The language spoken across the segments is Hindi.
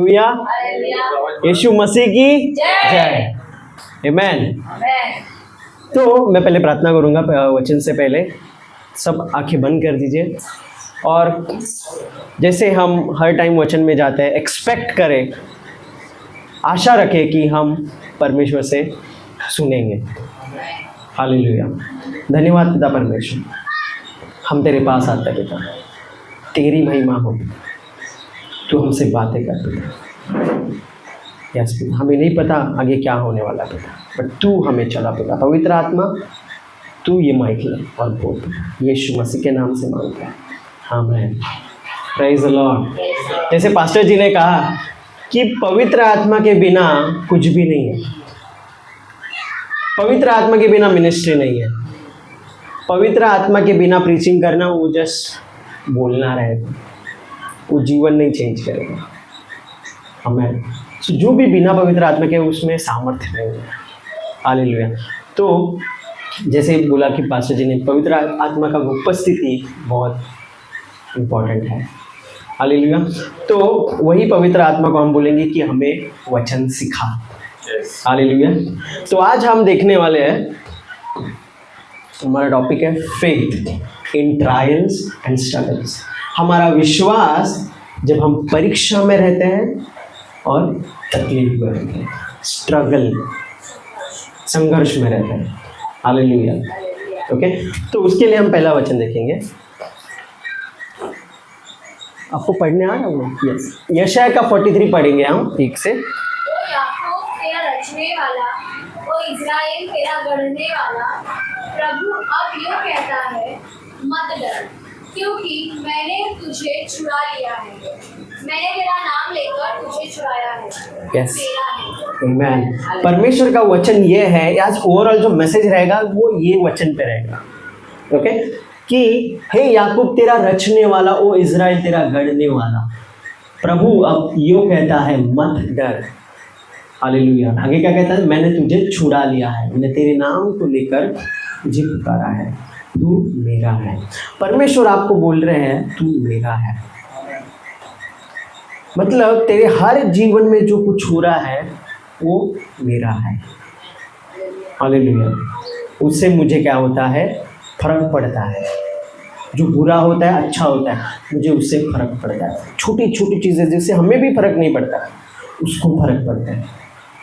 हालेलुया, यीशु मसीह की जय। आमेन। तो मैं पहले प्रार्थना करूंगा वचन से पहले। सब आंखें बंद कर दीजिए और जैसे हम हर टाइम वचन में जाते हैं, एक्सपेक्ट करें, आशा रखें कि हम परमेश्वर से सुनेंगे। हालेलुया। धन्यवाद पिता परमेश्वर, हम तेरे पास आते हैं पिता, तेरी महिमा हो, तू हमसे बातें कर पिता। यस पिता, हमें नहीं पता आगे क्या होने वाला पिता, बट तू हमें चला पिता। पवित्र आत्मा तू ये माइक ले और बोल पिता, यीशु मसीह के नाम से मांगता है, आमीन। Praise the Lord. जैसे पास्टर जी ने कहा कि पवित्र आत्मा के बिना कुछ भी नहीं है, पवित्र आत्मा के बिना मिनिस्ट्री नहीं है, पवित्र आत्मा के बिना प्रीचिंग करना वो जस्ट बोलना रहेगा, वो जीवन नहीं चेंज करेगा। आमीन। तो जो भी बिना पवित्र आत्मा के उसमें सामर्थ्य नहीं है। हालेलुया। तो जैसे बोला कि पास्टर जी ने, पवित्र आत्मा का उपस्थिति बहुत इम्पोर्टेंट है। हालेलुया। तो वही पवित्र आत्मा को हम बोलेंगे कि हमें वचन सिखा। हालेलुया। तो आज हम देखने वाले हैं, हमारा टॉपिक है faith in trials and struggles. हमारा विश्वास जब हम परीक्षा में रहते हैं और तकलीफ में रहते हैं, स्ट्रगल, संघर्ष में रहते हैं। हालेलुया। ओके, तो उसके लिए हम पहला वचन देखेंगे। आपको पढ़ने आ रहा हूँ? यस, यशाया का 43 पढ़ेंगे हम ठीक से। ओ याकूब तेरा रचने वाला, ओ इज़राइल तेरा गढ़ने वाला, प्रभु अब यूँ कहता है, मत डर, क्योंकि मैंने तुझे छुड़ा लिया है, मैंने तेरा नाम लेकर तुझे छुड़ाया है। यस, तेरा है। आमीन। परमेश्वर का वचन ये है, आज ओवरऑल जो मैसेज रहेगा वो ये वचन पे रहेगा। ओके, कि हे याकूब तेरा रचने वाला, ओ इज़राइल तेरा गढ़ने वाला, प्रभु अब यूँ कहता है, मत डर। हालेलुया। आगे क्या कहता है? मैंने तुझे छुड़ा लिया है, मैंने तेरे नाम को लेकर तुझे पुकारा है, तू मेरा है। परमेश्वर आपको बोल रहे हैं तू मेरा है। मतलब तेरे हर जीवन में जो कुछ हो रहा है वो मेरा है। हालेलुया। उससे मुझे क्या होता है? फर्क पड़ता है। जो बुरा होता है, अच्छा होता है, मुझे उससे फर्क पड़ता है। छोटी छोटी चीज़ें जिससे हमें भी फर्क नहीं पड़ता, उसको फर्क पड़ता है।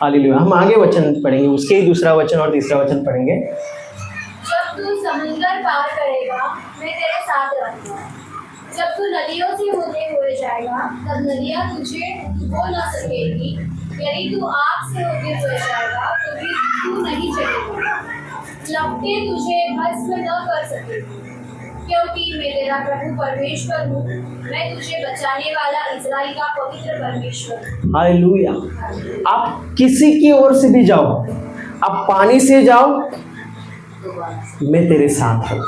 हालेलुया। हम आगे वचन पढ़ेंगे, उसके ही दूसरा वचन और तीसरा वचन पढ़ेंगे। जब तू समुंदर पार करेगा, मैं तेरे साथ रहूँगा। जब तू नदियों से होते हुए जाएगा, तब नदियाँ तुझे डुबो न सकेगी। यदि तू आग से होते हुए जाएगा, तो भी तू नहीं जलेगा। लपटें तुझे भस्म न कर सकेगी, क्योंकि मैं तेरा प्रभु परमेश्वर हूँ, मैं तुझे बचाने वाला इज़राइल का पवित्र परमेश्वर हूँ। हालेलुया। आप किसी की ओर से भी जाओ, आप पानी से जाओ, मैं तेरे साथ हूँ।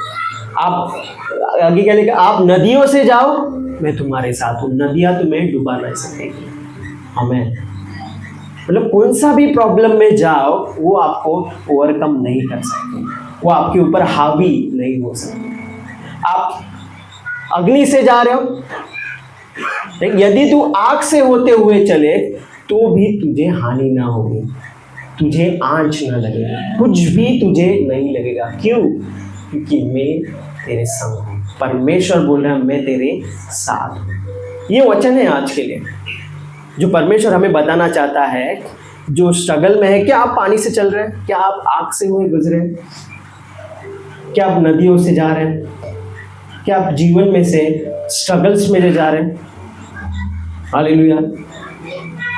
आप आगे क्या लिखा? आप नदियों से जाओ, मैं तुम्हारे साथ हूँ, नदियाँ तुम्हें डुबा नहीं सकेगी। आमीन। मतलब कौन सा भी प्रॉब्लम में जाओ, वो आपको ओवरकम नहीं कर सकते, वो आपके ऊपर हावी नहीं हो सकते। आप अग्नि से जा रहे हो, यदि तू आग से होते हुए चले तो भी तुझे हानि ना होगी, तुझे आंच ना लगेगी, कुछ भी तुझे नहीं लगेगा। क्यों? क्योंकि मैं तेरे संग हूँ। परमेश्वर बोल रहा है, मैं तेरे साथ हूँ। ये वचन है आज के लिए, जो परमेश्वर हमें बताना चाहता है। जो स्ट्रगल में है, क्या आप पानी से चल रहे हैं? क्या आप आग से हुए गुजरे हैं? क्या आप नदियों से जा रहे हैं? क्या आप जीवन में से स्ट्रगल्स में जा रहे हैं? हालेलुया।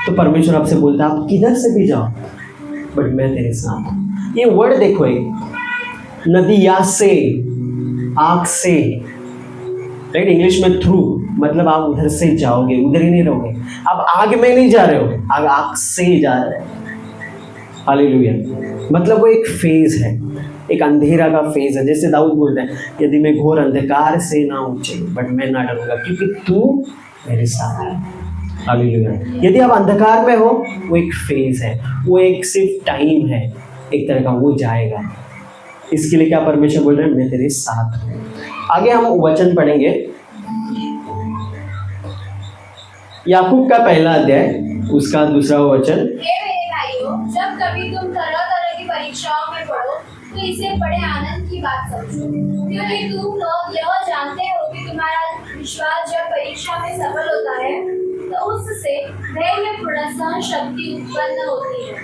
तो परमेश्वर आपसे बोलता है, आप किधर से भी जाओ, बट मैं तेरे साथ हूँ। ये वर्ड देखो, एक नदिया से, आग से, राइट? इंग्लिश में थ्रू, मतलब आप उधर से जाओगे, उधर ही नहीं रहोगे। आप आग में नहीं जा रहे हो, आग से जा रहे हो। हालेलुया। मतलब वो एक फेज है, एक अंधेरा का फेज है। जैसे दाऊद बोलता है, यदि मैं घोर अंधकार से ना ऊंचे, बट मैं ना डरूंगा, क्योंकि तू मेरे साथ है। हालेलुया। यदि आप अंधकार में हो, वो एक फेज है, वो एक सिर्फ टाइम है, एक तरह का, वो जाएगा। इसके लिए क्या परमेश्वर बोल रहे हैं? मैं तेरे साथ हूँ। आगे हम वचन पढ़ेंगे। याकूब का पहला अध्याय उसका दूसरा वचन। हे मेरे भाइयों, जब कभी तुम तरह तरह की परीक्षाओं में पड़ो तो इसे बड़े आनंद की बात समझो, क्योंकि तुम लोग यह जानते हो कि तुम्हारा विश्वास जब परीक्षा में सफल होता है तो उससे धैर्यपूर्ण सहन शक्ति उत्पन्न होती है,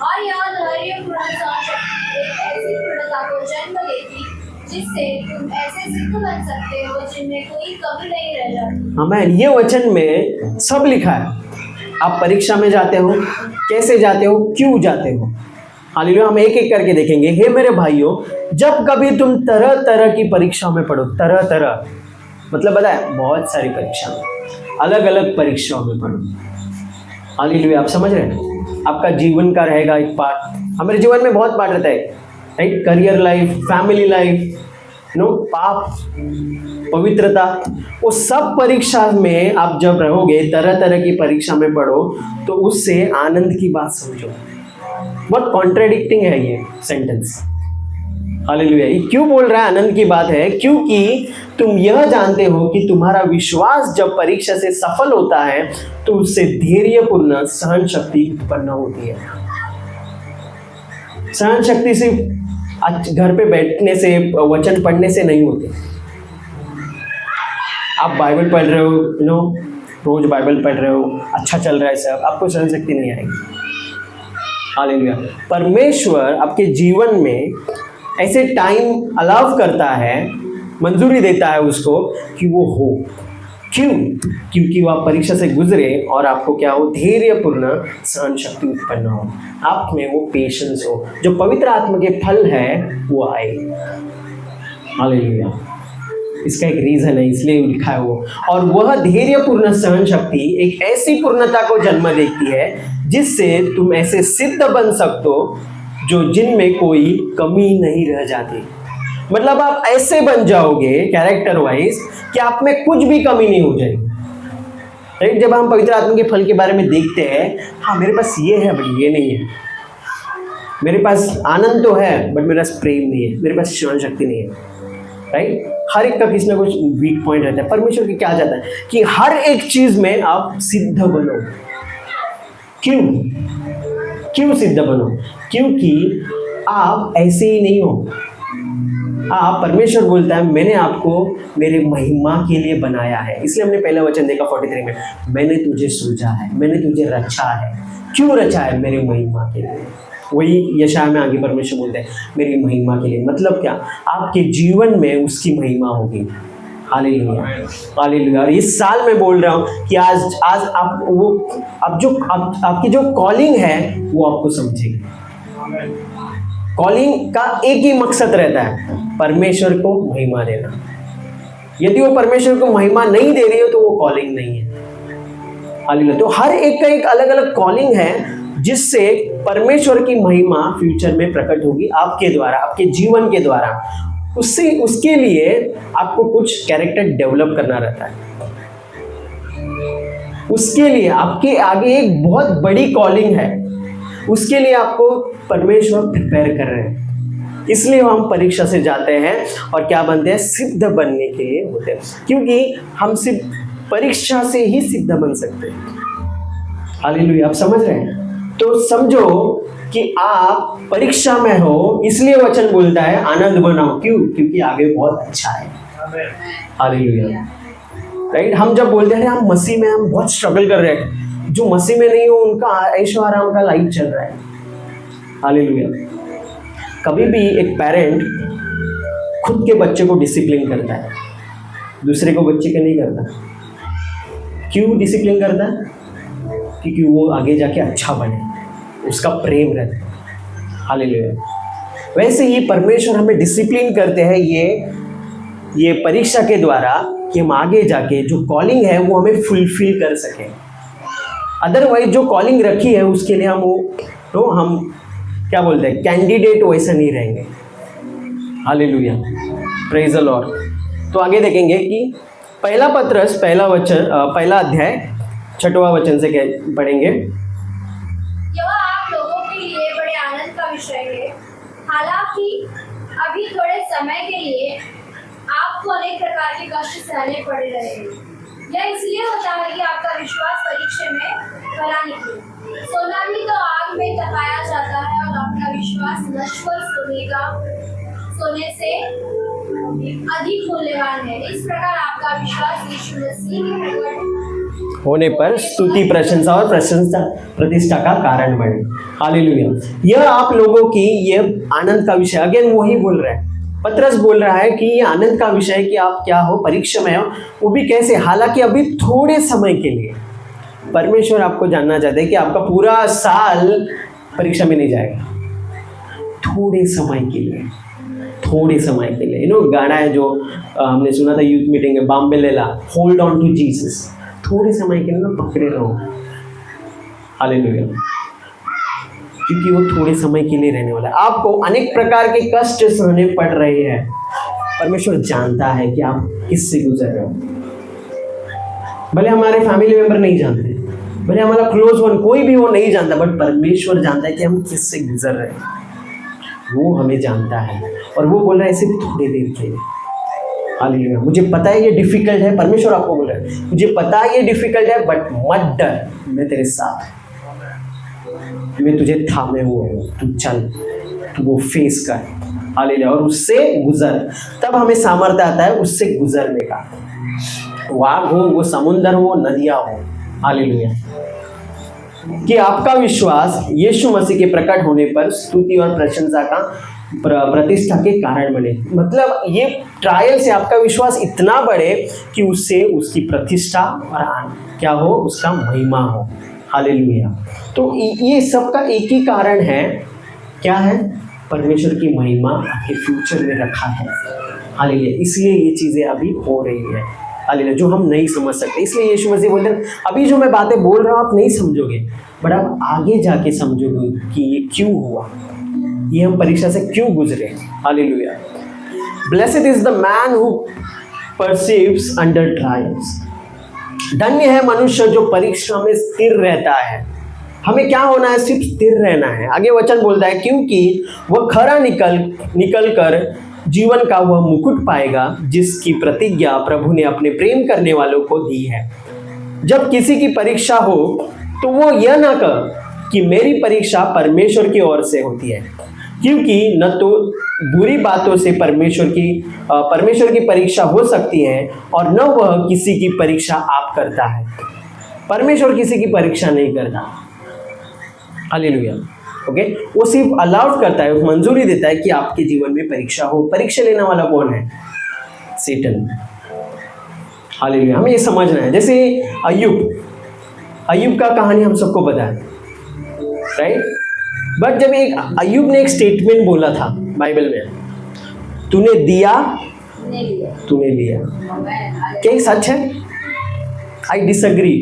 और यह धैर्यपूर्ण सहन शक्ति एक ऐसी दृढ़ता को जन्म देती जिससे तुम ऐसे सिद्ध बन सकते हो जिनमें कोई कमी नहीं रह जाती। हमें ये वचन में सब लिखा है। आप परीक्षा में जाते हो, कैसे जाते हो, क्यों जाते हो। हालेलुया। हम एक एक करके देखेंगे। हे मेरे भाइयों, जब कभी तुम तरह तरह की परीक्षाओं में पढ़ो, तरह तरह मतलब पता है बहुत सारी परीक्षा में, अलग अलग परीक्षाओं में पढ़ो। हालेलुया। आप समझ रहे हैं। आपका जीवन का रहेगा एक पार्ट। हमारे जीवन में बहुत पार्ट रहता है, right. Career life, family life, पाप, पवित्रता, वो सब परीक्षा में आप जब रहोगे, तरह तरह की परीक्षा में पढ़ो, तो उससे आनंद की बात समझो। बहुत कॉन्ट्रेडिक्टिंग है ये सेंटेंस। हालेलुया। ये क्यों बोल रहा है आनंद की बात है? क्योंकि तुम यह जानते हो कि तुम्हारा विश्वास जब परीक्षा से सफल होता है तो उससे धैर्यपूर्ण सहन शक्ति उत्पन्न होती है। सहन शक्ति सिर्फ घर पे बैठने से, वचन पढ़ने से नहीं होती। आप बाइबल पढ़ रहे हो, रोज बाइबल पढ़ रहे हो, अच्छा चल रहा है सब, आपको सहन शक्ति नहीं आएगी। हालेलुया। परमेश्वर आपके जीवन में ऐसे टाइम अलाउ करता है, मंजूरी देता है उसको कि वो हो। क्यों? क्योंकि वो आप परीक्षा से गुजरे और आपको क्या हो, धैर्यपूर्ण सहन शक्ति उत्पन्न हो, आप में वो पेशेंस हो, जो पवित्र आत्मा के फल है वो आए। हालेलुया। इसका एक रीजन है, इसलिए लिखा है वो। और वह धैर्यपूर्ण सहन शक्ति एक ऐसी पूर्णता को जन्म देती है जिससे तुम ऐसे सिद्ध बन सकते हो जो जिनमें कोई कमी नहीं रह जाती। मतलब आप ऐसे बन जाओगे कैरेक्टर वाइज कि आप में कुछ भी कमी नहीं हो जाएगी, राइट। जब हम पवित्र आत्मा के फल के बारे में देखते हैं, हाँ मेरे पास ये है बट ये नहीं है, मेरे पास आनंद तो है बट मेरे पास प्रेम नहीं है, मेरे पास सहन शक्ति नहीं है, राइट। हर एक का किसी ना कुछ वीक पॉइंट रहता है। परमेश्वर की क्या चाहता है कि हर एक चीज में आप सिद्ध बनो। क्यों सिद्ध बनो? क्योंकि आप ऐसे ही नहीं हो। आप, परमेश्वर बोलता है मैंने आपको मेरे महिमा के लिए बनाया है। इसलिए हमने पहला वचन देखा 43 में, मैंने तुझे सूझा है, मैंने तुझे रचा है। क्यों रचा है? मेरे महिमा के लिए। वही यशाया में आगे परमेश्वर बोलते हैं मेरी महिमा के लिए। मतलब क्या? आपके जीवन में उसकी महिमा होगी। Hallelujah, hallelujah. और इस साल मैं बोल रहा हूँ कि आज आप वो आपकी जो कॉलिंग है वो आपको समझेगी। कॉलिंग का एक ही मकसद रहता है, परमेश्वर को महिमा देना। यदि वो परमेश्वर को महिमा नहीं दे रही हो तो वो कॉलिंग नहीं है। हालेलुया। तो हर एक का एक अलग अलग कॉलिंग है जिससे परमेश्वर की महिमा फ्यूचर में प्रकट होगी आपके द्वारा, आपके जीवन के द्वारा। उसके लिए आपको कुछ कैरेक्टर डेवलप करना रहता है। उसके लिए आपके आगे एक बहुत बड़ी कॉलिंग है, उसके लिए आपको परमेश्वर प्रिपेयर कर रहे हैं। इसलिए हम परीक्षा से जाते हैं और क्या बनते हैं? सिद्ध बनने के लिए होते हैं। क्योंकि हम सिर्फ परीक्षा से ही सिद्ध बन सकते हैं। हालेलुया। आप समझ रहे हैं? तो समझो कि आप परीक्षा में हो, इसलिए वचन बोलता है आनंद बनाओ। क्यों? क्योंकि आगे बहुत अच्छा है। Hallelujah, right. हम जब बोलते हैं हम मसीह में, हम बहुत स्ट्रगल कर रहे हैं, जो मसीह में नहीं हो उनका ऐशो आराम का लाइफ चल रहा है। हालेलुया। कभी भी एक पेरेंट खुद के बच्चे को डिसिप्लिन करता है, दूसरे को बच्चे का नहीं करता। क्यों डिसिप्लिन करता है? क्योंकि वो आगे जाके अच्छा बने, उसका प्रेम रहता है। हालेलुया। वैसे ही परमेश्वर हमें डिसिप्लिन करते हैं ये परीक्षा के द्वारा कि हम आगे जाके जो कॉलिंग है वो हमें फुलफिल कर सकें। अदरवाइज जो कॉलिंग रखी है उसके लिए हम क्या बोलते हैं, कैंडिडेट वैसा नहीं रहेंगे। Hallelujah, praise the Lord. तो आगे देखेंगे कि पहला पत्रस पहला अध्याय 6वां वचन से पढ़ेंगे। यह आप लोगों के लिए बड़े आनंद का विषय है। हालांकि अभी थोड़े समय के लिए आपको अनेक प्रकार के कष्ट सहने पड़ रहे हैं। यह इसलिए होता है कि आपका विश्वास परीक्षा में खरा निकले। सोना भी तो आग में तपाया जाता है और अपना विश्वास नश्वर सोने से अधिक मूल्यवान है। इस प्रकार आपका विश्वास यीशु मसीह के प्रकट होने पर स्तुति, प्रशंसा और प्रतिष्ठा का कारण बने। हालेलुया। यह आप लोगों की ये आनंद का विषय, अगेन वही बोल रहा है, पतरस बोल रहा है कि ये आनंद का विषय है कि आप क्या हो, परीक्षा में हो, वो भी कैसे, हालांकि अभी थोड़े समय के लिए। परमेश्वर आपको जानना चाहते हैं कि आपका पूरा साल परीक्षा में नहीं जाएगा, थोड़े समय के लिए, थोड़े समय के लिए। गाना है जो हमने सुना था यूथ मीटिंग में, बाम्बे लेला, होल्ड ऑन टू जीसस। थोड़े समय के लिए ना पकड़े रहो। हालेलुया। क्योंकि वो थोड़े समय के लिए रहने वाला है। आपको अनेक प्रकार के कष्ट सहने पड़ रहे हैं। परमेश्वर जानता है कि आप किससे गुजर रहे हो। भले हमारे फैमिली मेंबर नहीं जानते, भले हमारा क्लोज वन कोई भी वो नहीं जानता, बट परमेश्वर जानता है कि हम किससे गुजर रहे हैं। वो हमें जानता है और वो बोल रहा है सिर्फ थोड़ी देर के लिए। हालेलुया। मुझे पता है ये डिफिकल्ट है, परमेश्वर आपको बोल रहा है मुझे पता है ये डिफिकल्ट है, बट मत डर, मैं तेरे साथ, मैं तुझे थामे हुए हूँ, तू चल, तू वो फेस कर। हालेलुया। और उससे गुजर। तब हमें सामर्थ्य आता है उससे गुजरने का। वो आग हो, वो समुंदर हो, नदियाँ हो। हालेलुया। कि आपका विश्वास यीशु मसीह के प्रकट होने पर स्तुति और प्रशंसा का प्रतिष्ठा के कारण बने। मतलब ये ट्रायल से आपका विश्वास इतना बढ़े कि उससे उसकी प्रतिष्ठा और क्या हो, उसका महिमा हो। हालेलुया। तो ये सबका एक ही कारण है, क्या है? परमेश्वर की महिमा आपके फ्यूचर में रखा है। हालेलुया। इसलिए ये चीज़ें अभी हो रही है। हालेलुया। जो हम नहीं समझ सकते, इसलिए यीशु मसीह बोलते हैं अभी जो मैं बातें बोल रहा हूँ आप नहीं समझोगे, बट आप आगे जाके समझोगे कि ये क्यों हुआ, ये हम परीक्षा से क्यों गुजरे। Hallelujah. Blessed is the man who perceives under trials. धन्य है मनुष्य जो परीक्षा में स्थिर रहता है। हमें क्या होना है? सिर्फ स्थिर रहना है। आगे वचन बोलता है क्योंकि वह खरा निकल कर जीवन का वह मुकुट पाएगा जिसकी प्रतिज्ञा प्रभु ने अपने प्रेम करने वालों को दी है। जब किसी की परीक्षा हो तो वो यह ना कह कि मेरी परीक्षा परमेश्वर की ओर से होती है, क्योंकि न तो बुरी बातों से परमेश्वर की परीक्षा हो सकती है और न वह किसी की परीक्षा आप करता है। परमेश्वर किसी की परीक्षा नहीं करता। हालेलुया। ओके। वो सिर्फ अलाउड करता है, मंजूरी देता है कि आपके जीवन में परीक्षा हो। परीक्षा लेने वाला कौन है? सैतान। हालेलुया। हमें ये समझना है। जैसे अय्यूब का कहानी हम सबको पता है, राइट? बट जब अय्यूब ने एक स्टेटमेंट बोला था बाइबल में, तूने दिया तूने लिया, क्या ये सच है? I disagree.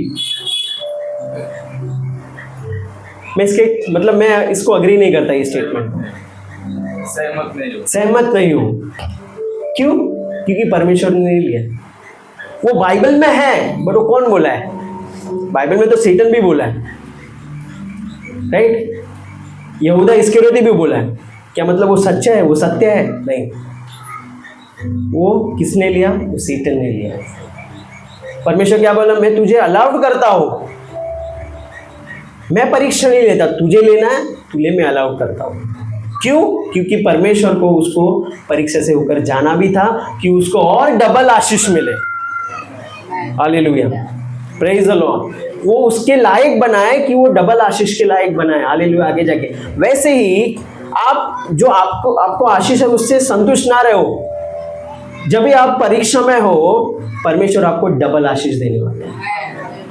मैं इसको अग्री नहीं करता ये स्टेटमेंट, सहमत नहीं हूं। क्यों? क्योंकि परमेश्वर ने नहीं लिया। वो बाइबल में है, बट वो कौन बोला है? बाइबल में तो सैतान भी बोला है, राइट? यहूदा इस्करियोती भी बोला है। क्या मतलब वो सच्चा है, वो सत्य है? नहीं। वो किसने लिया? वो सैतान ने लिया। परमेश्वर क्या बोला? मैं तुझे अलाउड करता हूं, मैं परीक्षा नहीं लेता, तुझे लेना है तू ले, मैं अलाउड करता हूं। क्यों? क्योंकि परमेश्वर को उसको परीक्षा से होकर जाना भी था कि उसको और डबल आशीष मिले। हालेलुया। Praise the Lord. वो उसके लायक बनाए कि वो डबल आशीष के लायक बनाए। हालेलुया। आगे जाके वैसे ही आप जो आपको आशीष है उससे संतुष्ट ना रहो। जब भी आप परीक्षा में हो, परमेश्वर आपको डबल आशीष देने वाला है।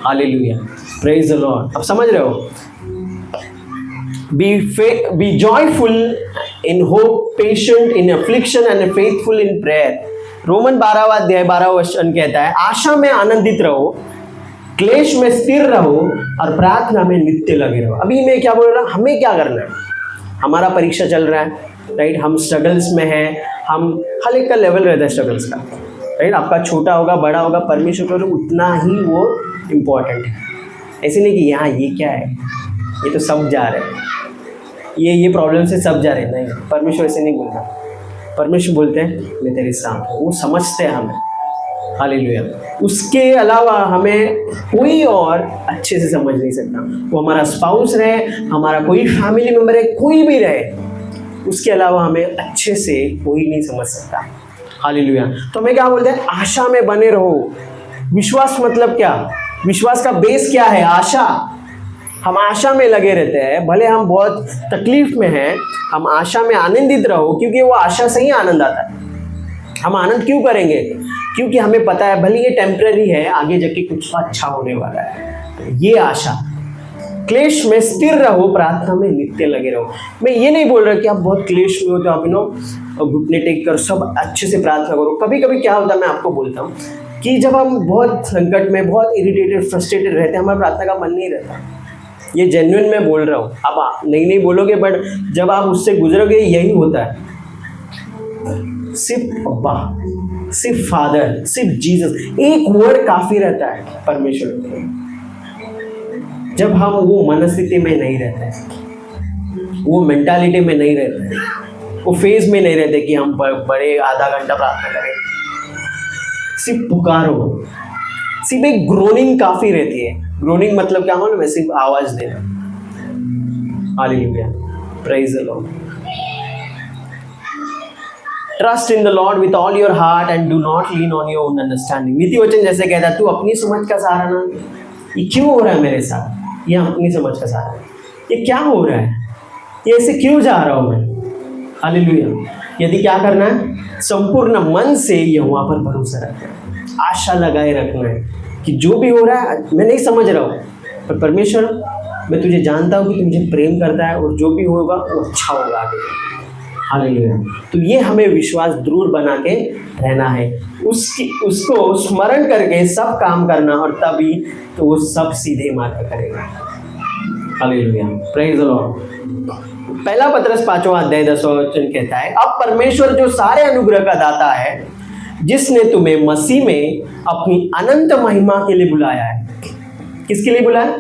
हालेलुया। Praise the Lord. आप समझ रहे हो? Be joyful in hope, patient in affliction and faithful in prayer. Roman 12वां अध्याय 12वां वचन कहता है, आशा में आनंदित रहो, क्लेश में स्थिर रहो और प्रार्थना में नित्य लगे रहो। अभी मैं क्या बोल रहा हूँ? हमें क्या करना है? हमारा परीक्षा चल रहा है, राइट? हम स्ट्रगल्स में हैं, हम हर एक का लेवल रहता है स्ट्रगल्स का, राइट? आपका छोटा होगा बड़ा होगा, परमेश्वर को उतना ही वो इम्पोर्टेंट है। ऐसे नहीं कि यहाँ ये क्या है, ये तो सब जा रहे हैं, ये प्रॉब्लम से सब जा रहे हैं। नहीं, परमेश्वर ऐसे नहीं बोलता। परमेश्वर बोलते हैं मैं तेरे साथ हूँ। वो समझते हैं हमें, हालेलुया। उसके अलावा हमें कोई और अच्छे से समझ नहीं सकता। वो हमारा स्पाउस रहे, हमारा कोई फैमिली मेम्बर है, कोई भी रहे, उसके अलावा हमें अच्छे से कोई नहीं समझ सकता। हालेलुया। तो हमें क्या बोलते हैं? आशा में बने रहो। विश्वास मतलब क्या? विश्वास का बेस क्या है? आशा। हम आशा में लगे रहते हैं, भले हम बहुत तकलीफ में हैं, हम आशा में आनंदित रहो, क्योंकि वो आशा से ही आनंद आता है। हम आनंद क्यों करेंगे? क्योंकि हमें पता है भले ये टेम्पररी है, आगे जाके कुछ अच्छा होने वाला है। तो ये आशा। क्लेश में स्थिर रहो, प्रार्थना में नित्य लगे रहो। मैं ये नहीं बोल रहा कि आप बहुत क्लेश में हो तो आप घुटने टेक कर सब अच्छे से प्रार्थना करो। कभी कभी क्या होता है, मैं आपको बोलता हूँ कि जब हम बहुत संकट में, बहुत इरिटेटेड, फ्रस्ट्रेटेड रहते हैं, हमारा प्रार्थना का मन नहीं रहता। ये जेन्युइन मैं बोल रहा हूँ। आप नहीं बोलोगे, बट जब आप उससे गुजरोगे यही होता है। सिर्फ अब्बा, सिर्फ फादर, सिर्फ जीसस, एक वर्ड काफी रहता है परमेश्वर के लिए। जब हम वो मनस्थिति में नहीं रहते, वो मेंटालिटी में नहीं रहते, वो फेज में नहीं रहते कि हम बड़े आधा घंटा प्रार्थना करें, सिर्फ पुकारो, सिर्फ एक ग्रोनिंग काफी रहती है। ग्रोनिंग मतलब क्या मालूम है? सिर्फ आवाज देना। Hallelujah, praise the Lord. Trust in the Lord with all your heart and do not lean on your own understanding. नीति वचन जैसे कहता है, तू अपनी समझ का सहारा ना। ये क्यों हो रहा है मेरे साथ? ये अपनी समझ का सहारा, ये क्या हो रहा है? ये ऐसे क्यों जा रहा हूं मैं? हालेलुया। यदि क्या करना है? संपूर्ण मन से यहोवा पर भरोसा रखना है, आशा लगाए रखना है कि जो भी हो रहा है मैं नहीं समझ रहा हूँ, पर परमेश्वर मैं तुझे जानता हूँ कि तू मुझे प्रेम करता है और जो भी होगा वो अच्छा होगा आगे। हालेलुया। तो ये हमें विश्वास दृढ़ बना के रहना है, उसको स्मरण करके सब काम करना, और तभी तो वो सब सीधे मार्ग करेगा। Hallelujah, praise the lord. पहला पत्रस 5वां अध्याय 10वां वचन कहता है, अब परमेश्वर जो सारे अनुग्रह का दाता है, जिसने तुम्हें मसीह में अपनी अनंत महिमा के लिए बुलाया है। किसके लिए बुलाया?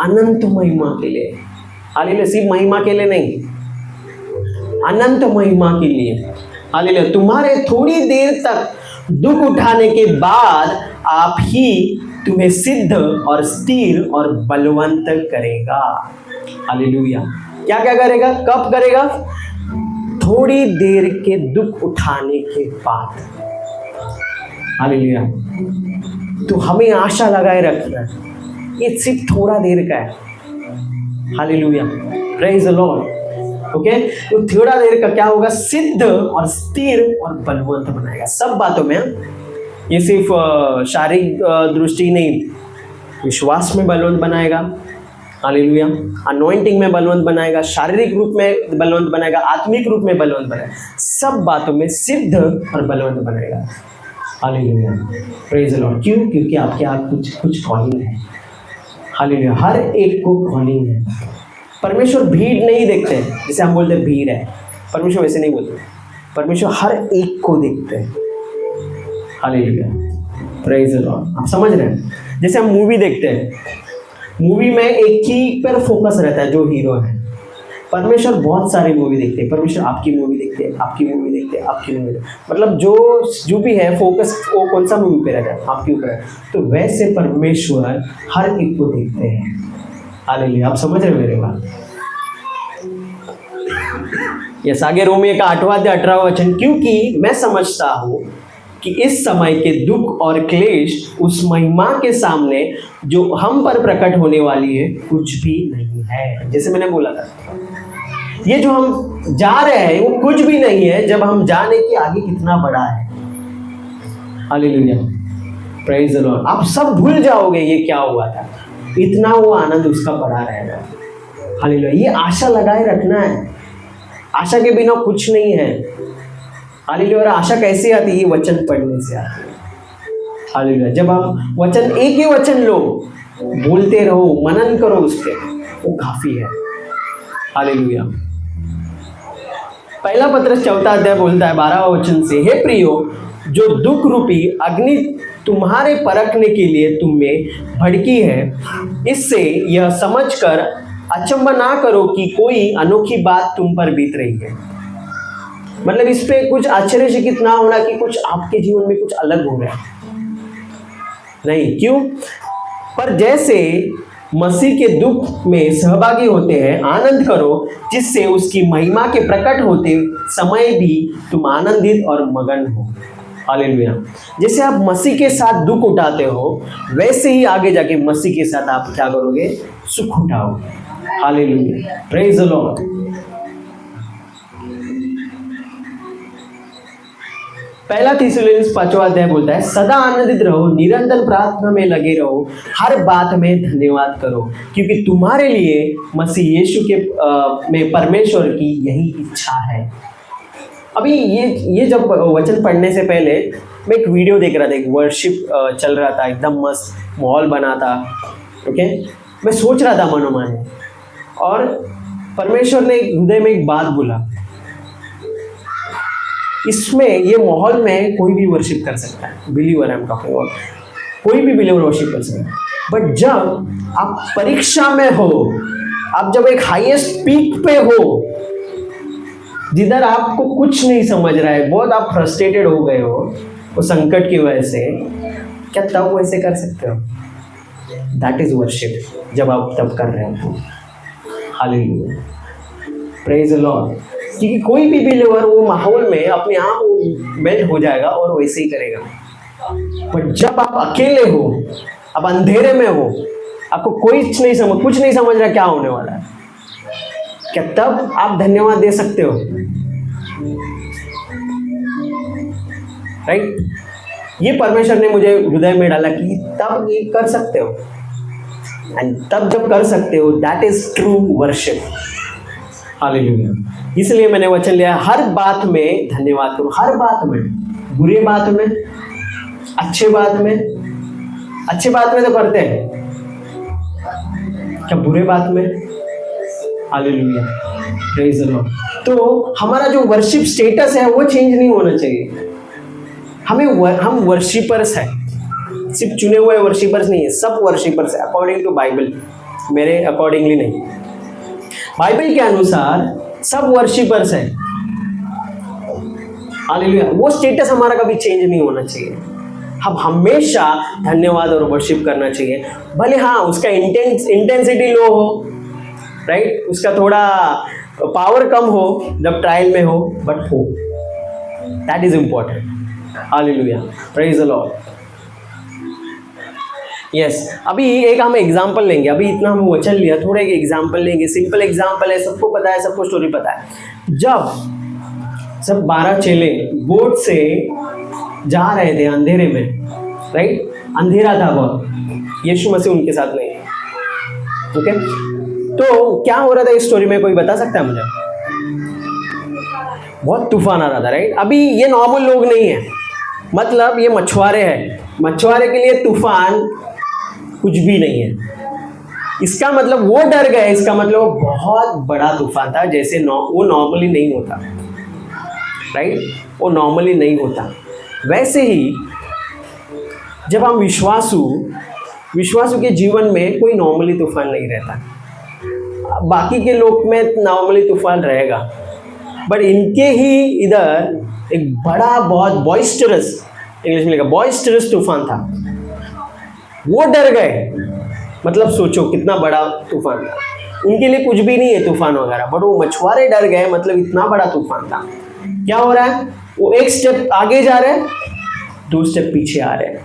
अनंत महिमा के लिए। हालेलुया, सिर्फ महिमा के लिए नहीं, अनंत महिमा के लिए। हालेलुया। तुम्हारे थोड़ी देर तक दुख उठाने के बाद आप ही तुम्हें सिद्ध और स्थिर और बलवंत करेगा। हालेलुया। क्या क्या करेगा? कब करेगा? थोड़ी देर के दुख उठाने के बाद। हालेलुया। तो हमें आशा लगाए रखना है, ये सिर्फ थोड़ा देर का है। Hallelujah, praise the Lord. Okay, तो थोड़ा देर का क्या होगा? सिद्ध और स्थिर और बलवंत बनाएगा सब बातों में। ये सिर्फ शारीरिक दृष्टि नहीं, विश्वास में बलवंत बनाएगा। हालेलुया। अनॉइंटिंग में बलवंत बनाएगा, शारीरिक रूप में बलवंत बनाएगा, आत्मिक रूप में बलवंत बनाएगा, सब बातों में सिद्ध और बलवंत बनाएगा। Hallelujah, praise the Lord. क्यों? क्योंकि आपके आप कुछ कॉलिंग है। हालेलुया, हर एक को कॉलिंग है। परमेश्वर भीड़ नहीं देखते, जैसे हम बोलते हैं भीड़ है, परमेश्वर वैसे नहीं बोलते। परमेश्वर हर एक को देखते हैं। Hallelujah, praise the Lord. आप समझ रहे हैं? जैसे हम मूवी देखते हैं, मूवी में एक ही पर फोकस रहता है, जो हीरो है। परमेश्वर बहुत सारी मूवी देखते हैं। परमेश्वर आपकी मूवी देखते हैं, आपकी मूवी देखते हैं, आपकी मूवी देखते हैं। मतलब जो भी है फोकस वो कौन सा मूवी पे रहता है? आपके ऊपर है। तो वैसे परमेश्वर हर एक को देखते हैं। हालेलुया, आप समझ रहे हो मेरे बात? यस, आगे रोमियो का 8वां अध्याय 18वां वचन, क्योंकि मैं समझता हूँ कि इस समय के दुख और क्लेश उस महिमा के सामने जो हम पर प्रकट होने वाली है कुछ भी नहीं है। जैसे मैंने बोला था, ये जो हम जा रहे हैं वो कुछ भी नहीं है, जब हम जाने के आगे कितना बड़ा है। Hallelujah, praise the Lord. आप सब भूल जाओगे ये क्या हुआ था, इतना वो आनंद उसका बड़ा रहेगा। हालेलुया, ये आशा लगाए रखना है। आशा के बिना कुछ नहीं है। हालेलुया, और आशा कैसे आती है? वचन पढ़ने से आती है। हालेलुया, जब आप वचन, एक ही वचन लो, बोलते रहो, मनन करो उसके, वो काफी है। हालेलुया। पहला पत्रस 4वां अध्याय बोलता है 12वां वचन से, हे प्रियो, जो दुख रूपी अग्नि तुम्हारे परखने के लिए तुम में भड़की है, इससे यह समझकर अचंभा ना करो कि कोई अनोखी बात तुम पर बीत रही है। मतलब इस पे कुछ आश्चर्यचकित ना होना कि कुछ आपके जीवन में कुछ अलग हो रहा है, नहीं। क्यों? पर जैसे मसीह के दुख में सहभागी होते हैं, आनंद करो, जिससे उसकी महिमा के प्रकट होते समय भी तुम आनंदित और मगन हो। हालेलुया। जैसे आप मसीह के साथ दुख उठाते हो, वैसे ही आगे जाके मसीह के साथ आप क्या करोगे? सुख उठाओगे। Hallelujah, praise the lord. पहला थिस्सलुनीस 5वां अध्याय बोलता है, सदा आनंदित रहो, निरंतर प्रार्थना में लगे रहो, हर बात में धन्यवाद करो, क्योंकि तुम्हारे लिए मसीह यीशु के में परमेश्वर की यही इच्छा है। अभी ये जब वचन पढ़ने से पहले मैं एक वीडियो देख रहा था, एक वर्शिप चल रहा था, एकदम मस्त माहौल बना था। ओके, मैं सोच रहा था मनोमन, और परमेश्वर ने हृदय में एक बात बोला, इसमें ये माहौल में कोई भी वर्शिप कर सकता है, believer I am talking about, कोई भी बिलीवर वर्शिप कर सकता है। बट जब आप परीक्षा में हो, आप जब एक हाईएस्ट पीक पे हो, जिधर आपको कुछ नहीं समझ रहा है, बहुत आप फ्रस्ट्रेटेड हो गए हो वो संकट की वजह से, क्या तब वैसे कर सकते हो? दैट इज वर्शिप, जब आप तब कर रहे हो। Hallelujah, praise the lord. क्योंकि कोई भी बिलीवर वो माहौल में अपने आप मेल्ट हो जाएगा और वैसे ही करेगा। पर जब आप अकेले हो, आप अंधेरे में हो, आपको कुछ नहीं समझ रहा क्या होने वाला है, क्या तब आप धन्यवाद दे सकते हो? राइट? ये परमेश्वर ने मुझे हृदय में डाला कि तब ये कर सकते हो, एंड तब जब कर सकते हो, that is true worship. Hallelujah. इसलिए मैंने वचन लिया, हर बात में धन्यवाद करो, हर बात में, बुरे बात में, अच्छे बात में। अच्छे बात में तो करते हैं, क्या बुरे बात में? Hallelujah, praise the Lord. तो हमारा जो वर्शिप स्टेटस है वो चेंज नहीं होना चाहिए। हम वर्शिपर्स हैं, सिर्फ चुने हुए वर्शिपर्स नहीं है, सब वर्शिपर्स है अकॉर्डिंग टू बाइबल, मेरे अकॉर्डिंगली नहीं, बाइबल के अनुसार सब वर्शिपर्स हैं। हालेलुया। वो स्टेटस हमारा कभी चेंज नहीं होना चाहिए। हम हमेशा धन्यवाद और वर्शिप करना चाहिए, भले हाँ उसका इंटेंसिटी लो हो, राइट, उसका थोड़ा पावर कम हो जब ट्रायल में हो, बट हो, that is important. Hallelujah, praise the Lord. Yes, अभी एक हम एग्जाम्पल लेंगे, अभी इतना हम वचन लिया, थोड़ा एक एग्जाम्पल लेंगे, सिंपल एग्जाम्पल है, सबको पता है, सबको स्टोरी पता है। जब सब 12 चेले बोट से जा रहे थे अंधेरे में, राइट, अंधेरा था बहुत, यीशु मसीह उनके साथ नहीं, ओके, तो क्या हो रहा था इस स्टोरी में, कोई बता सकता है मुझे? बहुत तूफान आ रहा था, राइट। अभी ये नॉर्मल लोग नहीं है, मतलब ये मछुआरे हैं, मछुआरे के लिए तूफान कुछ भी नहीं है। इसका मतलब वो डर गए, इसका मतलब वो बहुत बड़ा तूफान था, जैसे वो नॉर्मली नहीं होता, राइट, वो नॉर्मली नहीं होता। वैसे ही जब हम विश्वासु के जीवन में कोई नॉर्मली तूफान नहीं रहता, बाकी के लोग में नॉर्मली तूफान रहेगा, बट इनके ही इधर एक बड़ा बहुत बॉइस्टरस, इंग्लिश में लिखा बॉइस्टरस तूफान था। वो डर गए, मतलब सोचो कितना बड़ा तूफान था, उनके लिए कुछ भी नहीं है तूफान वगैरह, बट वो मछुआरे डर गए, मतलब इतना बड़ा तूफान था। क्या हो रहा है, वो एक स्टेप आगे जा रहे हैं, 2 स्टेप पीछे आ रहे हैं,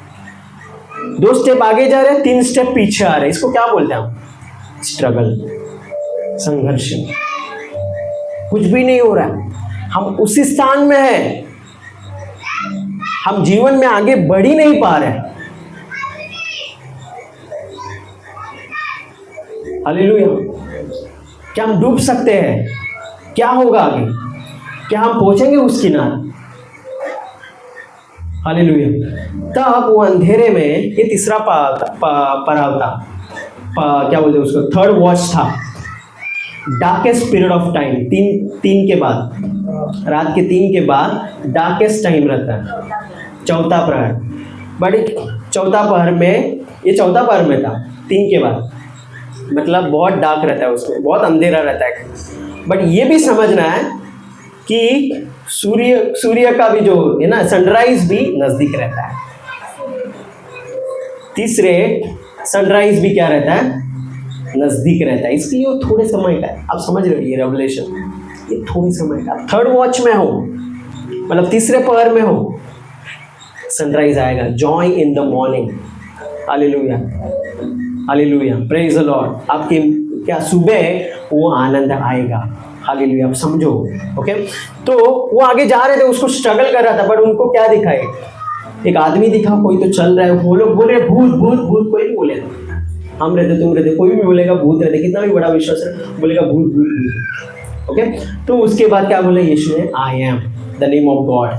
2 स्टेप आगे जा रहे हैं, 3 स्टेप पीछे आ रहे हैं। इसको क्या बोलते हैं हम? स्ट्रगल, संघर्ष, कुछ भी नहीं हो रहा है, हम उसी स्थान में हैं, हम जीवन में आगे बढ़ ही नहीं पा रहे। हालेलुया। क्या हम डूब सकते हैं? क्या होगा आगे? क्या हम पहुंचेंगे उस किनारे? हालेलुया। तब वो अंधेरे में, ये तीसरा पड़ाव था, क्या बोलते हैं उसको, 3rd वॉच था, डार्केस्ट पीरियड ऑफ टाइम, तीन के बाद, रात के 3 के बाद डार्केस्ट टाइम रहता है, चौथा प्रहर। बट चौथा प्रहर में, ये चौथा प्रहर में था, 3 के बाद, मतलब बहुत डार्क रहता है उसमें, बहुत अंधेरा रहता है। बट ये भी समझना है कि सूर्य का भी जो है ना सनराइज भी नजदीक रहता है। तीसरे सनराइज भी क्या रहता है, नजदीक रहता है, इसलिए वो थोड़े समय का है। आप समझ रहे हो ये रेवलेशन, ये थोड़े समय का। थर्ड वॉच में हो, मतलब तीसरे पहर में हो, सनराइज आएगा। Joy in the morning, hallelujah hallelujah, praise the Lord. आपकी क्या सुबह वो आनंद आएगा, हालेलुया। आप समझो, ओके। तो वो आगे जा रहे थे, उसको स्ट्रगल कर रहा था, बट उनको क्या दिखा, एक आदमी दिखा, कोई तो चल रहा है। वो लोग बोल रहे भूत भूत भूत, कोई नहीं बोलेगा हम रहते तुम रहते, कोई भी बोलेगा भूत रहते, कितना भी बड़ा विश्वास है बोलेगा भूत भूत भूत, ओके। तो उसके बाद क्या बोला यीशु ने, I am the name of God,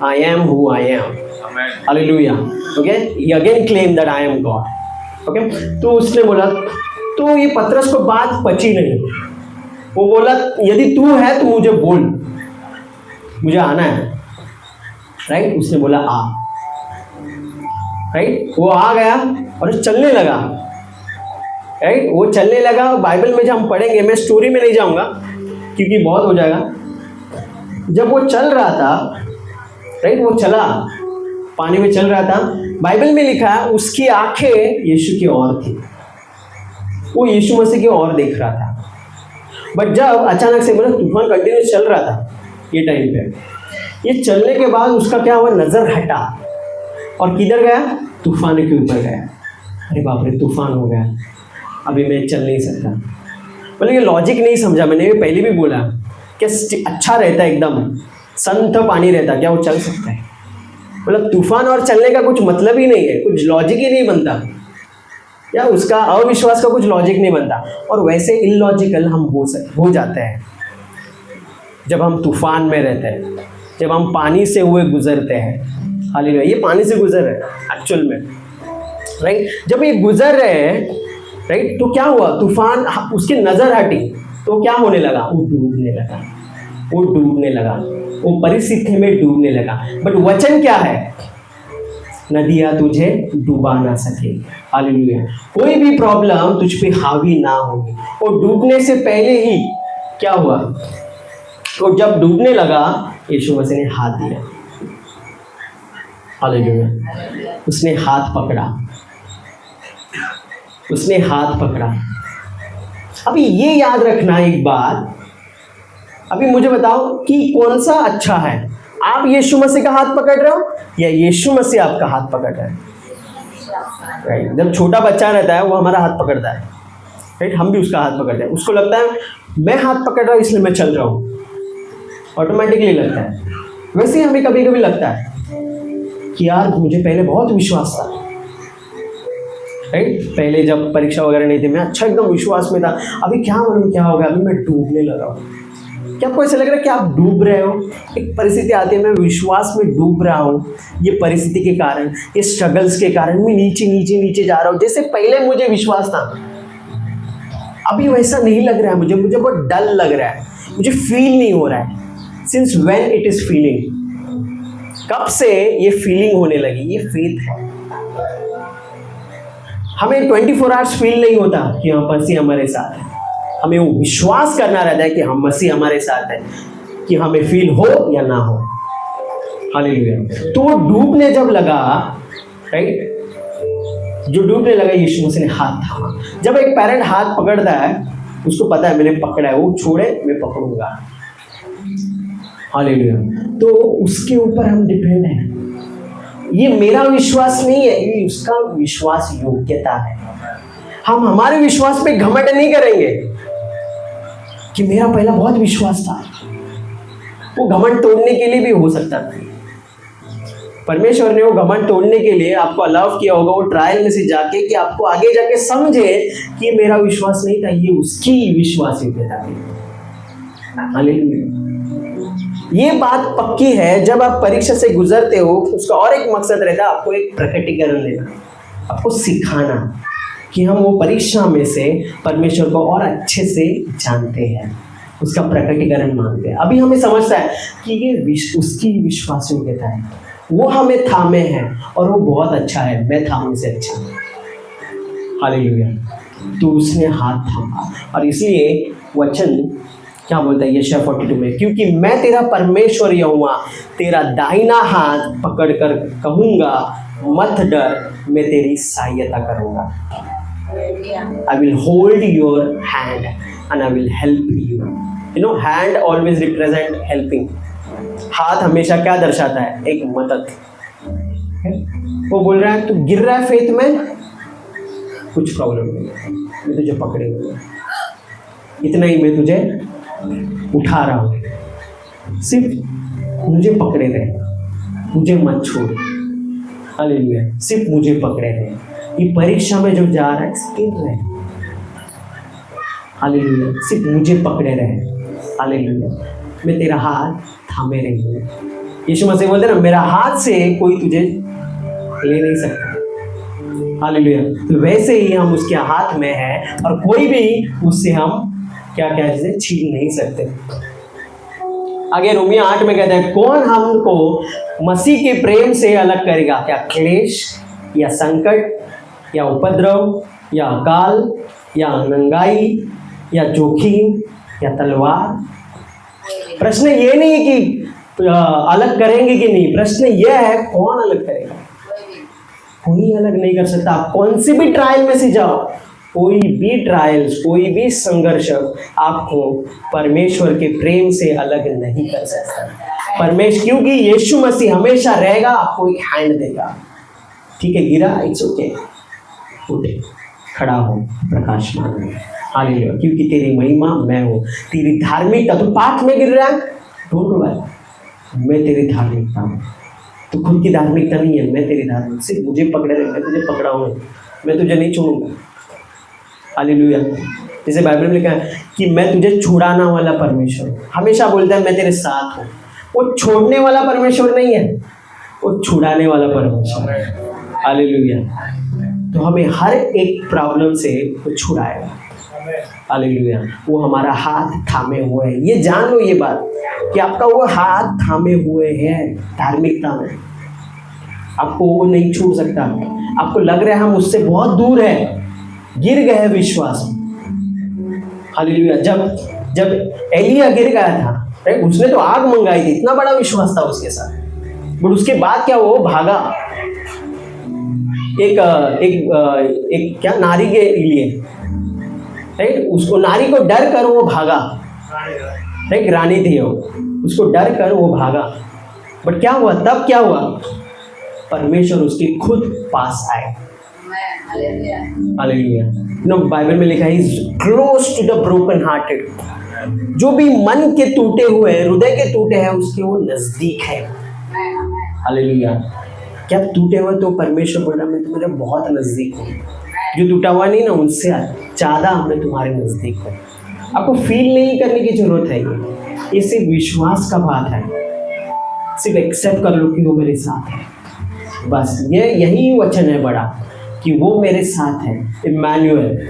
I am who I am, hallelujah, okay. He again claim that I am God, okay. तो उसने बोला, तो ये पतरस को बात पची नहीं। वो बोला यदि तू है तो मुझे बोल, मुझे आना है, राइट। उसने बोला आ, राइट। वो आ गया और चलने लगा, राइट। वो चलने लगा। बाइबल में जब हम पढ़ेंगे, मैं स्टोरी में नहीं जाऊंगा क्योंकि बहुत हो जाएगा। जब वो चल रहा था, राइट, वो चला, पानी में चल रहा था, बाइबल में लिखा है उसकी आंखें यीशु की ओर थी, वो यीशु मसीह की ओर देख रहा था। बट जब अचानक से बोला तूफान कंटिन्यूस चल रहा था ये टाइम पे, ये चलने के बाद उसका क्या हुआ, नजर हटा और किधर गया, तूफान के ऊपर गया। अरे बाप रे, तूफान हो गया, अभी मैं चल नहीं सकता। बोले ये लॉजिक नहीं समझा मैंने, ये पहले भी बोला कि अच्छा रहता है, एकदम संत पानी रहता, क्या वो चल सकता है। मतलब तूफान और चलने का कुछ मतलब ही नहीं है, कुछ लॉजिक ही नहीं बनता, या उसका अविश्वास का कुछ लॉजिक नहीं बनता। और वैसे इलॉजिकल हम हो जाते हैं जब हम तूफान में रहते हैं, जब हम पानी से हुए गुजरते हैं। हालेलुया, ये पानी से गुजर रहे हैं एक्चुअल में, राइट। जब ये गुजर रहे हैं, राइट, तो क्या हुआ, तूफान उसकी नज़र हटी तो क्या होने लगा, वो डूबने लगा, वो डूबने लगा, वो परिस्थिति में डूबने लगा। बट वचन क्या है, नदियाँ तुझे डुबा ना सके, हालेलुया। कोई भी प्रॉब्लम तुझ पे हावी ना होगी। और डूबने से पहले ही क्या हुआ, तो जब डूबने लगा यीशु मसीह ने हाथ दिया, हालेलुया। उसने हाथ पकड़ा, उसने हाथ पकड़ा। अभी ये याद रखना एक बात, अभी मुझे बताओ कि कौन सा अच्छा है, आप यीशु मसीह का हाथ पकड़ रहे हो या यीशु मसीह आपका हाथ पकड़ रहा है, राइट। जब छोटा बच्चा रहता है वो हमारा हाथ पकड़ता है, राइट, हम भी उसका हाथ पकड़ते हैं। उसको लगता है मैं हाथ पकड़ रहा हूँ इसलिए मैं चल रहा हूँ, ऑटोमेटिकली लगता है। वैसे ही हमें कभी कभी लगता है कि यार मुझे पहले बहुत विश्वास था, राइट, पहले जब परीक्षा वगैरह नहीं थी मैं अच्छा एकदम विश्वास में था, अभी क्या मालूम क्या होगा, अभी मैं डूबने लगा हूँ। क्या आपको ऐसा लग रहा है कि आप डूब रहे हो, एक परिस्थिति आती है मैं विश्वास में डूब रहा हूँ, ये परिस्थिति के कारण, ये स्ट्रगल्स के कारण मैं नीचे नीचे नीचे जा रहा हूँ। जैसे पहले मुझे विश्वास था, अभी वैसा नहीं लग रहा है, मुझे बहुत डल लग रहा है, मुझे फील नहीं हो रहा है। Since when it is feeling, कब से ये फीलिंग होने लगी, ये फेथ है। हमें 24 आवर्स फील नहीं होता कि हम मसीह हमारे साथ है, हमें वो विश्वास करना रहता है कि हम मसीह हमारे साथ है, कि हमें फील हो या ना हो, हालेलुया। तो वो डूबने जब लगा, राइट, जो डूबने लगा यीशु मसीह ने हाथ थामा। जब एक पेरेंट हाथ पकड़ता है उसको पता है मैंने पकड़ा है, वो छोड़े मैं पकड़ूंगा, हालेलुया। तो उसके ऊपर हम डिपेंड हैं। ये मेरा विश्वास नहीं है, ये उसका विश्वास योग्यता है। हम हमारे विश्वास पे घमंड नहीं करेंगे कि मेरा पहला बहुत विश्वास था, वो घमंड तोड़ने के लिए भी हो सकता है। परमेश्वर ने वो घमंड तोड़ने के लिए आपको अलाउ किया होगा, वो ट्रायल में से जाके, कि आपको आगे जाके समझे कि ये मेरा विश्वास नहीं था, ये उसकी विश्वास योग्यता थी, हालेलुया। ये बात पक्की है, जब आप परीक्षा से गुजरते हो उसका और एक मकसद रहता है, आपको एक प्रकटीकरण देना, आपको सिखाना कि हम वो परीक्षा में से परमेश्वर को और अच्छे से जानते हैं, उसका प्रकटीकरण मांगते हैं। अभी हमें समझता है कि ये उसकी विश्वास योग्यता है, वो हमें थामे है और वो बहुत अच्छा है, मैं थामने से अच्छा हूँ, हालेलुया। तो उसने हाथ थामा, और इसलिए वचन क्या बोलता है यशायाह 42 में, क्योंकि मैं तेरा परमेश्वर यहोवा तेरा दाहिना हाथ पकड़कर कहूँगा मत डर, मैं तेरी सहायता करूँगा। I will hold your hand and I will help you. You know, hand always represent helping. हाथ हमेशा क्या दर्शाता है? एक मदद। वो बोल रहा है तू गिर रहा है फेथ में, कुछ प्रॉब्लम नहीं, मैं तुझे पकड़े हुए, इतना ही मैं तुझे उठा रहा हूँ, सिर्फ मुझे पकड़े रहे, मुझे मत छोड़। हालेलुया, सिर्फ मुझे पकड़े रहे। ये परीक्षा में जो जा रहा है स्थिर रहे, हालेलुया, सिर्फ मुझे पकड़े रहे। हालेलुया, मैं तेरा हाथ थामे रही हूँ। यीशु मसीह बोलते ना, मेरा हाथ से कोई तुझे ले नहीं सकता। हालेलुया, तो वैसे ही हम उसके हाथ में हैं और कोई भी उससे हम क्या क्या चीजें छीन नहीं सकते। आगे रोमियो 8 में कहता है, कौन हमको मसीह के प्रेम से अलग करेगा? क्या क्लेश या संकट या उपद्रव या अकाल या नंगाई या जोखिम या तलवार? प्रश्न ये नहीं है कि अलग करेंगे कि नहीं, प्रश्न यह है कौन अलग करेगा? कोई अलग नहीं कर सकता। आप कौन सी भी ट्रायल में से जाओ, कोई भी ट्रायल्स, कोई भी संघर्ष आपको परमेश्वर के प्रेम से अलग नहीं कर सकता। परमेश्वर, क्योंकि यीशु मसीह हमेशा रहेगा, आपको एक हैंड देगा। ठीक है, गिरा, इट्स ओके, उठे, खड़ा हो, प्रकाशमान हो। हालेलुया, क्योंकि तेरी महिमा मैं हूँ, तेरी धार्मिकता। तो पाठ में गिर रहा है, डोंट वरी, मैं तेरी धार्मिकता हूँ। तो खुद की धार्मिकता नहीं है, मैं तेरी धार्मिकता, सिर्फ मुझे पकड़े रहे, मैं तुझे पकड़ा हूँ, मैं तुझे नहीं छोड़ूंगा। हालेलुया, जैसे बाइबल में लिखा है कि मैं तुझे छुड़ाना वाला परमेश्वर हूँ। हमेशा बोलता है मैं तेरे साथ हूँ। वो छोड़ने वाला परमेश्वर नहीं है, वो छुड़ाने वाला परमेश्वर है। हालेलुया, तो हमें हर एक प्रॉब्लम से वो छुड़ाएगा। हालेलुया, वो हमारा हाथ थामे हुए हैं। ये जान लो ये बात कि आपका वो हाथ थामे हुए हैं धार्मिकता में, आपको वो नहीं छूट सकता। आपको लग रहा है हम उससे बहुत दूर है, गिर गए विश्वास में। हालेलुया, जब एलिया गिर गया था, राइट, उसने तो आग मंगाई थी, इतना बड़ा विश्वास था उसके साथ, बट उसके बाद क्या, वो भागा एक क्या नारी के लिए, राइट, उसको नारी को डर कर वो भागा, राइट, रानी थी वो, उसको डर कर वो भागा। बट क्या हुआ, तब क्या हुआ, परमेश्वर उसके खुद पास आए। हालेलुया, नो बाइबल में लिखा है is close to the broken hearted. जो भी मन के टूटे हुए, हृदय के टूटे हैं, उसके वो नजदीक है। हालेलुया, क्या टूटे हुए, तो परमेश्वर बोल रहा मैं तुम्हारे बहुत नजदीक हूँ। जो टूटा हुआ नहीं ना, उनसे ज़्यादा मैं तुम्हारे नजदीक हूँ। आपको फील नहीं करने की जरूरत है, ये सिर्फ विश्वास का बात है। सिर्फ एक्सेप्ट कर लो कि वो मेरे साथ है, बस ये यही वचन है बड़ा कि वो मेरे साथ है, Emmanuel.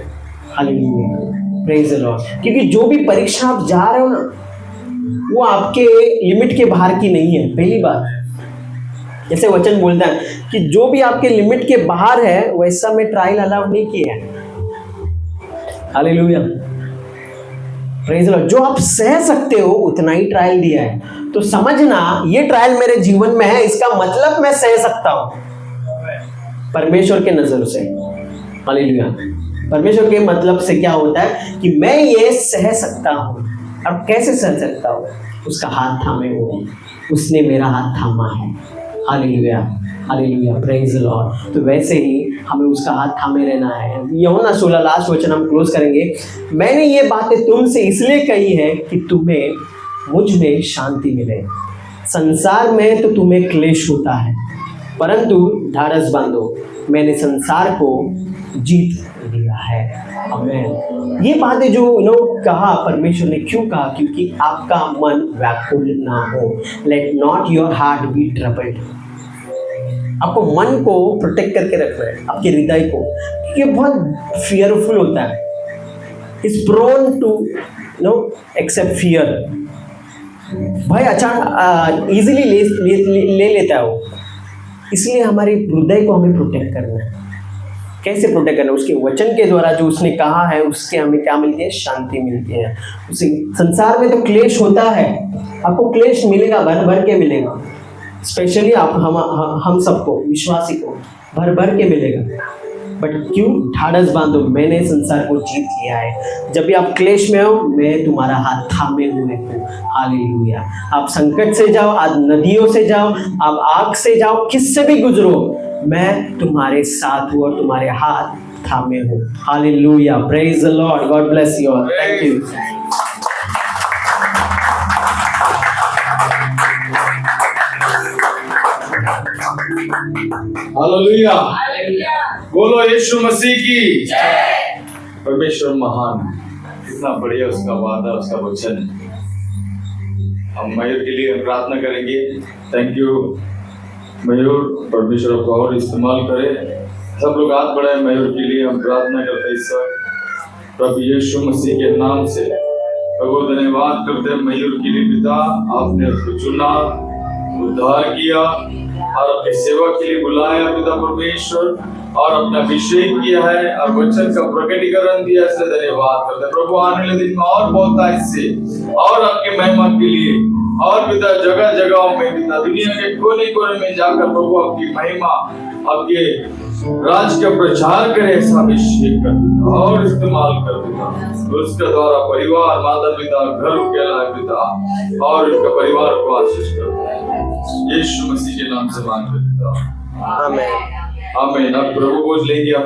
Hallelujah, praise the lord. क्योंकि जो भी परीक्षा आप जा रहे हो ना, वो आपके लिमिट के बाहर की नहीं है। पहली बात, जैसे वचन बोलता है कि जो भी आपके लिमिट के बाहर है, वैसा मैं ट्रायल अलाउ नहीं किया है। Hallelujah, praise the Lord. जो आप सह सकते हो उतना ही ट्रायल दिया है। तो समझना, ये ट्रायल मेरे जीवन में है, इसका मतलब मैं सह सकता हूँ परमेश्वर के नजर से। हालेलुया, परमेश्वर के मतलब से क्या होता है कि मैं ये सह सकता हूँ। अब कैसे सह सकता हूँ? उसका हाथ थामे हुए, उसने मेरा हाथ थामा है। Hallelujah, hallelujah, praise the Lord. तो वैसे ही हमें उसका हाथ थामे रहना है। यूहन्ना 16 लास्ट वचन हम क्लोज करेंगे। मैंने ये बातें तुमसे इसलिए कही है कि तुम्हें मुझ में शांति मिले। संसार में तो तुम्हें क्लेश होता है, परंतु ढाढ़स बांधो, मैंने संसार को जीत लिया है। आमीन। ये बातें जो कहा परमेश्वर ने, क्यों कहा? क्योंकि आपका मन व्याकुल ना हो। Let not your heart be troubled. आपको मन को प्रोटेक्ट करके रखना है, आपके हृदय को, क्योंकि ये बहुत फियरफुल होता है। Is prone to accept fear. भाई अचानक इजीली ले लेता है वो। इसलिए हमारे हृदय को हमें प्रोटेक्ट करना है। कैसे प्रोटेक्ट करना, उसके वचन के द्वारा जो उसने कहा है उसके हमें क्या मिलती है, शांति मिलती है। उसी संसार में तो क्लेश होता है, आपको क्लेश मिलेगा, भर भर के मिलेगा, स्पेशली आप हम सबको विश्वासी को भर भर के मिलेगा। बट क्यों, ढाढ़स बांधो, मैंने संसार को जीत लिया है। जब भी आप क्लेश में हो, मैं तुम्हारा हाथ थामे हुए हूँ। हालेलुया। आप संकट से जाओ, आप नदियों से जाओ, आप आग से जाओ, किससे भी गुजरो, मैं तुम्हारे साथ हूँ और तुम्हारे हाथ थामे हूँ। Hallelujah, praise the Lord, God bless you all, thank you. Hallelujah, बोलो यीशु मसीह की जय। परमेश्वर महान, कितना बढ़िया उसका वादा, उसका वचन। हम मयूर के लिए प्रार्थना करेंगे। थैंक यू मयूर, परमेश्वर आपको और इस्तेमाल करे। सब लोग हाथ बढ़ाए, मयूर के लिए हम प्रार्थना करते हैं इस वक्त प्रभु यीशु मसीह के नाम से। प्रभु धन्यवाद करते हैं मयूर के लिए पिता, आपने उसको चुना, उद्धार किया और अपनी सेवा के लिए बुलाया पिता परमेश्वर, और अपना अभिषेक किया है और वचन का प्रकटीकरण दिया, इसलिए धन्यवाद करते हैं प्रभु। आने वाले दिन में और बहुत इससे और आपके महिमा के लिए, और पिता जगह जगहों में पिता दुनिया के कोने कोने में जाकर प्रभु आपकी महिमा, आपके राज का प्रचार करे, ऐसा अभिषेक कर पिता और इस्तेमाल कर पिता। उसके द्वारा परिवार, माता पिता, घर कहलाए पिता, और उनका परिवार को आशीष कर यीशु मसीह के नाम से मांगते पिता, आमीन। आमीन। अब प्रभु बोझ लेंगे आप।